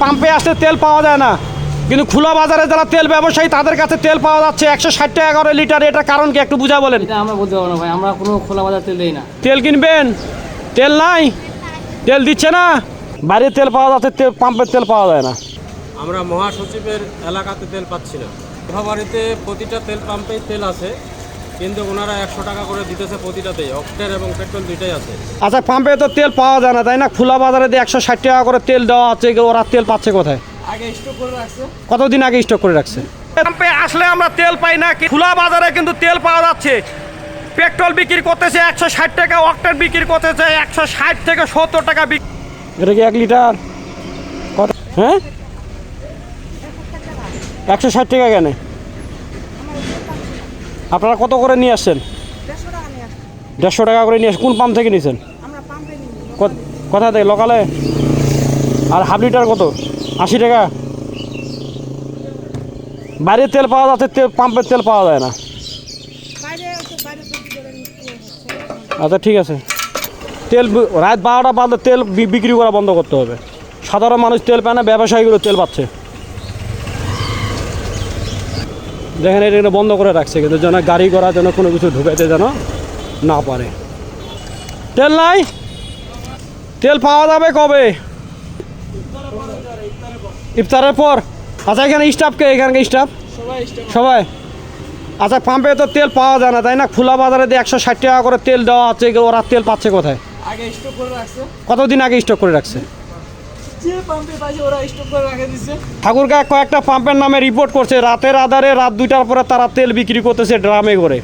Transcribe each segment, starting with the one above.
পাম্পে আসলে তেল পাওয়া যায় না, কিন্তু খোলা বাজারে যারা তেল ব্যবসায়ী তাদের কাছে তেল পাওয়া যাচ্ছে 160 টাকা করে লিটার। এটার কারণ কি একটু বুঝা বলেন। এটা আমরা বলতে পারবো না ভাই, আমরা কোনো খোলা বাজার তেল দেই না। তেল কিনবেন, তেল নাই, তেল দিচ্ছে না, বাইরে তেল পাওয়া যাচ্ছে, পাম্পের তেল পাওয়া যায় না। আমরা মহাসচিবের এলাকাতে তেল পাচ্ছি না। নীলফামারীতে প্রতিটা তেল পাম্পেই তেল আছে, কিন্তু ওনারা 100 টাকা করে দিতেছে প্রতিটাতেই, অক্টেন এবং পেট্রোল দুইটাই আছে। আচ্ছা, পাম্পে তো তেল পাওয়া যায় না তাই না? খোলা বাজারে দিয়ে 160 টাকা করে তেল দেওয়া হচ্ছে, ওরা তেল পাচ্ছে কোথায়? আগে স্টক করে রাখছে। কতদিন আগে স্টক করে রাখছে? পাম্পে আসলে আমরা তেল পাই না, খোলা বাজারে কিন্তু তেল পাওয়া যাচ্ছে। পেট্রোল বিক্রি করতেছে 160 টাকা, অক্টেন বিক্রি করতেছে 160 থেকে 70 টাকা। এটা কি 1 লিটার কত? হ্যাঁ, 160 টাকা কেন? আপনারা কত করে নিয়ে আসছেন? 150 টাকা করে নিয়ে আসছেন। কোন পাম্প থেকে নিয়েছেন? কোথা থেকে? লোকালে? আর হাফ লিটার কত? 80 টাকা। বাইরে তেল পাওয়া যাচ্ছে, পাম্পের তেল পাওয়া যায় না। আচ্ছা ঠিক আছে, তেল রাত 12টা বাজে তেল বিক্রি করা বন্ধ করতে হবে। সাধারণ মানুষ তেল পায় না, ব্যবসায়ীগুলো তেল পাচ্ছে। দেখেন এটা বন্ধ করে রাখছে, কিন্তু যেন গাড়ি করার জন্য কোনো কিছু ঢুকাইতে যেন না পারে। তেল নাই, তেল পাওয়া যাবে কবে? ইফতারের পর। আচ্ছা, এখানে স্টাফকে, এখানকার স্টাফ সবাই? আচ্ছা, পাম্পে তো তেল পাওয়া যায় না তাই না? খোলা বাজারে দিয়ে 160 টাকা করে তেল দেওয়া হচ্ছে, ওরা তেল পাচ্ছে কোথায়? আগে স্টক করে রাখছে। কতদিন আগে স্টক করে রাখছে? যে পাম্পে পাইছে ওরা স্টক করে রেখে দিচ্ছে। ঠাকুরগাঁও কয়েকটা পাম্পের নামে রিপোর্ট করছে, রাতের আধারে রাত 2টার পরে তারা তেল বিক্রি করতেছে ড্রামে করে।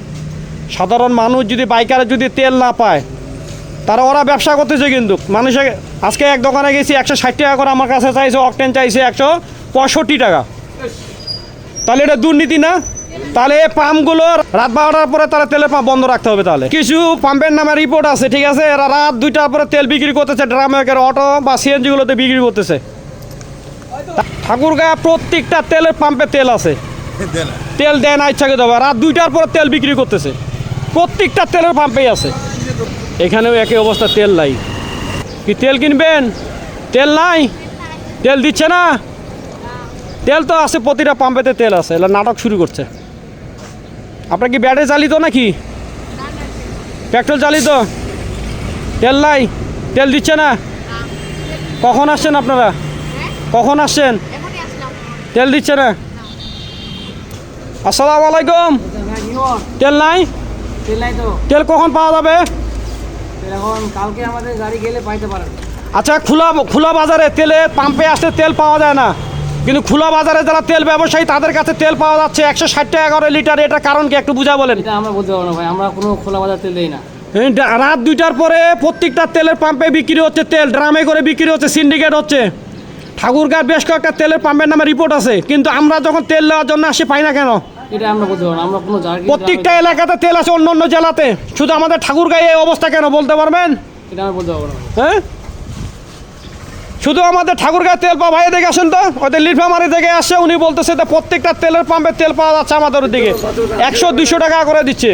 সাধারণ মানুষ যদি, বাইকারে যদি তেল না পায়, তারা ওরা ব্যবসা করতেছে। কিন্তু মানুষের আজকে এক দোকানে গেছি 160 টাকা করে আমার কাছে চাইছে, অকটেন চাইছে 165 টাকা। তাহলে এটা দুর্নীতি না? তাহলে এই পাম্পগুলো রাত 12টার পরে তারা তেলের পাম্প বন্ধ রাখতে হবে। তাহলে কিছু পাম্পের নামে রিপোর্ট আছে, ঠিক আছে, এরা রাত 2টার পরে তেল বিক্রি করতেছে ড্রামে, অটো বা সিএনজিগুলোতে বিক্রি করতেছে। ঠাকুরগাঁও প্রত্যেকটা তেলের পাম্পে তেল আছে, তেল দেয় না ইচ্ছাকে দেবে। রাত 2টার পরে তেল বিক্রি করতেছে, প্রত্যেকটা তেলের পাম্পেই আছে। এখানেও একই অবস্থা, তেল নাই। কি তেল কিনবেন, তেল নাই, তেল দিচ্ছে না। তেল তো আছে, প্রতিটা পাম্পেতে তেল আছে। এগুলো নাটক শুরু করছে। আপনার কি ব্যাটারি চালিত নাকি পেট্রোল চালিত? তেল নাই, তেল দিচ্ছে না। কখন আসছেন আপনারা? কখন আসছেন? তেল দিচ্ছে না। আসসালামু আলাইকুম। তেল নাই? তেল নাই তো। তেল কখন পাওয়া যাবে? এখন কালকে আমাদের গাড়ি গেলে পাইতে পারেন। আচ্ছা, খোলা বাজারে তেলে পাম্পে আসলে তেল পাওয়া যায় না, কিন্তু খোলা বাজারে যারা তেল ব্যবসায়ী তাদের কাছে তেল পাওয়া যাচ্ছে 160 টাকা করে লিটার। এটার কারণ কি একটু বুঝা বলেন। এটা আমরা বলতে পারবো না ভাই, আমরা কোনো খোলা বাজার তেল দেই না। রাত 2টার পরে প্রত্যেকটা তেলের পাম্পে বিক্রি হচ্ছে, তেল ড্রামে করে বিক্রি হচ্ছে, সিন্ডিকেট হচ্ছে। ঠাকুরগাঁও বেশ কয়েকটা তেলের পাম্পের নামে রিপোর্ট আছে, কিন্তু আমরা যখন তেল নেওয়ার জন্য আসি পাই না কেন? এটা আমরা বলতে পারবো না, আমরা কোনো জায়গায়। প্রত্যেকটা এলাকাতে তেল আছে, অন্য অন্য জেলাতে, শুধু আমাদের ঠাকুরগাঁও এই অবস্থা কেন বলতে পারবেন? এটা আমরা বলতে পারবো না। হ্যাঁ, শুধু আমাদের ঠাকুরগাঁও তেল পাওয়া ভাই দেখে আসেন তো, ওদের নীলফামারী থেকে আসছে, উনি বলতেছে যে প্রত্যেকটা তেলের পাম্পে তেল পাওয়া যাচ্ছে আমাদের দিকে 100-200 টাকা করে দিচ্ছে।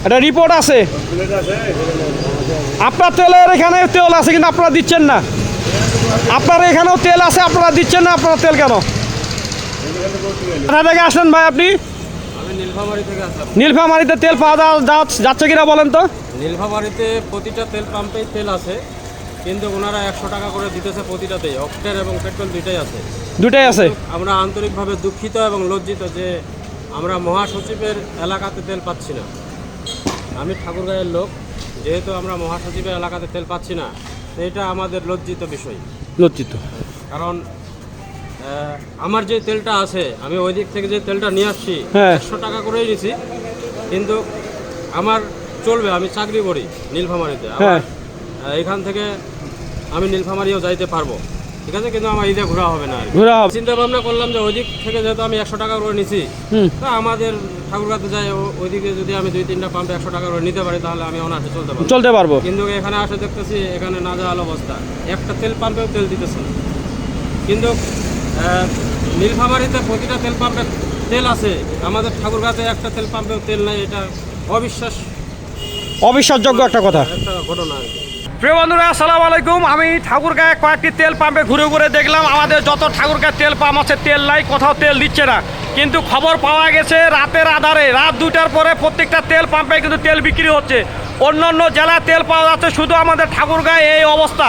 এটা রিপোর্ট আছে। আপনার তেলের এখানে তেল আছে, কিন্তু আপনারা দিচ্ছেন না। আপনার এখানেও তেল আছে, আপনারা দিচ্ছেন না। আপনারা তেল কেন? কোথা থেকে আসলেন ভাই আপনি? আমি নীলফামারী থেকে আসলাম। নীলফামারীতে তেল পাওয়া যাচ্ছে কিনা বলেন তো? নীলফামারীতে প্রতিটা তেল পাম্পেই তেল আছে, কিন্তু ওনারা 100 টাকা করে দিতেছে প্রতিটাতেই, অক্টেন এবং পেট্রোল দুইটাই আছে। দুটাই আছে। আমরা আন্তরিকভাবে দুঃখিত এবং লজ্জিত যে আমরা মহাসচিবের এলাকাতে তেল পাচ্ছি না। আমি ঠাকুরগাঁয়ের লোক, যেহেতু আমরা মহাসচিবের এলাকাতে তেল পাচ্ছি না, তো এটা আমাদের লজ্জিত বিষয়। লজ্জিত কারণ আমার যে তেলটা আছে, আমি ওই দিক থেকে যে তেলটা নিয়ে আসছি 100 টাকা করেই নিছি, কিন্তু আমার চলবে। আমি চাকরি করি নীলফামারীতে, এখান থেকে আমি নীলফামারীও যাইতে পারবো, ঠিক আছে, কিন্তু আমার ঈদে ঘোরা হবে না। চিন্তা ভাবনা করলাম যে ওই দিক থেকে যেহেতু আমি 100 টাকা করে নিছি, তা আমাদের ঠাকুরগাঁতে যাই, ওইদিকে যদি আমি 2-3টা পাম্পে 100 টাকা করে নিতে পারি, তাহলে আমি অনার্সে চলতে পারবো। কিন্তু এখানে আসে দেখতেছি এখানে না যাওয়ার অবস্থা, একটা তেল পাম্পেও তেল দিতেছে না। কিন্তু নীলফামারীতে প্রতিটা তেল পাম্পে তেল আছে, আমাদের ঠাকুরগাঁতে একটা তেল পাম্পেও তেল নাই। এটা অবিশ্বাসযোগ্য একটা কথা, একটা ঘটনা আর কি। প্রিয় বন্ধুরা আসসালামু আলাইকুম। আমি ঠাকুরগাঁয়ে কয়েকটি তেল পাম্পে ঘুরে ঘুরে দেখলাম আমাদের যত ঠাকুরগাঁয়ে তেল পাম্প আছে তেল নাই, কোথাও তেল দিচ্ছে না। কিন্তু খবর পাওয়া গেছে রাতের আধারে রাত 2টার পরে প্রত্যেকটা তেল পাম্পে কিন্তু তেল বিক্রি হচ্ছে। অন্য অন্য জেলায় তেল পাওয়া যাচ্ছে, শুধু আমাদের ঠাকুরগাঁয়ে এই অবস্থা।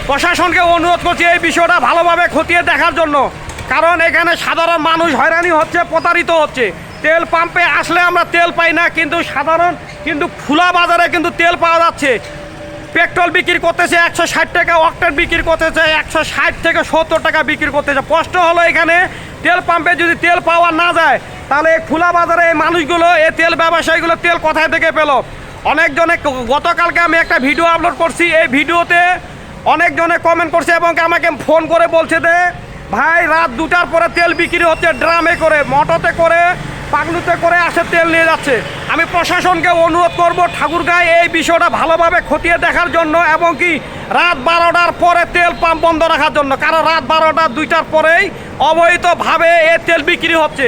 প্রশাসনকে অনুরোধ করছি এই বিষয়টা ভালোভাবে খতিয়ে দেখার জন্য, কারণ এখানে সাধারণ মানুষ হয়রানি হচ্ছে, প্রতারিত হচ্ছে। তেল পাম্পে আসলে আমরা তেল পাই না, কিন্তু খোলা বাজারে কিন্তু তেল পাওয়া যাচ্ছে। পেট্রোল বিক্রি করতেছে 160 টাকা, অকটেন বিক্রি করতেছে 160 থেকে 70 টাকা বিক্রি করতেছে। প্রশ্ন হলো এখানে তেল পাম্পে যদি তেল পাওয়া না যায়, তাহলে এই খোলা বাজারে এই মানুষগুলো, এই তেল ব্যবসায়ীগুলো তেল কোথায় থেকে পেল? অনেকজনে, গতকালকে আমি একটা ভিডিও আপলোড করছি, এই ভিডিওতে অনেকজনে কমেন্ট করছে এবং আমাকে ফোন করে বলছে যে ভাই রাত 2টার পরে তেল বিক্রি হচ্ছে, ড্রামে করে, মোটরতে করে, পাগলুতে করে আসে তেল নিয়ে যাচ্ছে। আমি প্রশাসনকে অনুরোধ করব ঠাকুরগাঁয়ে এই বিষয়টা ভালোভাবে খতিয়ে দেখার জন্য এবং কি রাত 12টার পরে তেল পাম্প বন্ধ রাখার জন্য, কারণ রাত 12টা 2টার পরেই অবৈধভাবে এই তেল বিক্রি হচ্ছে।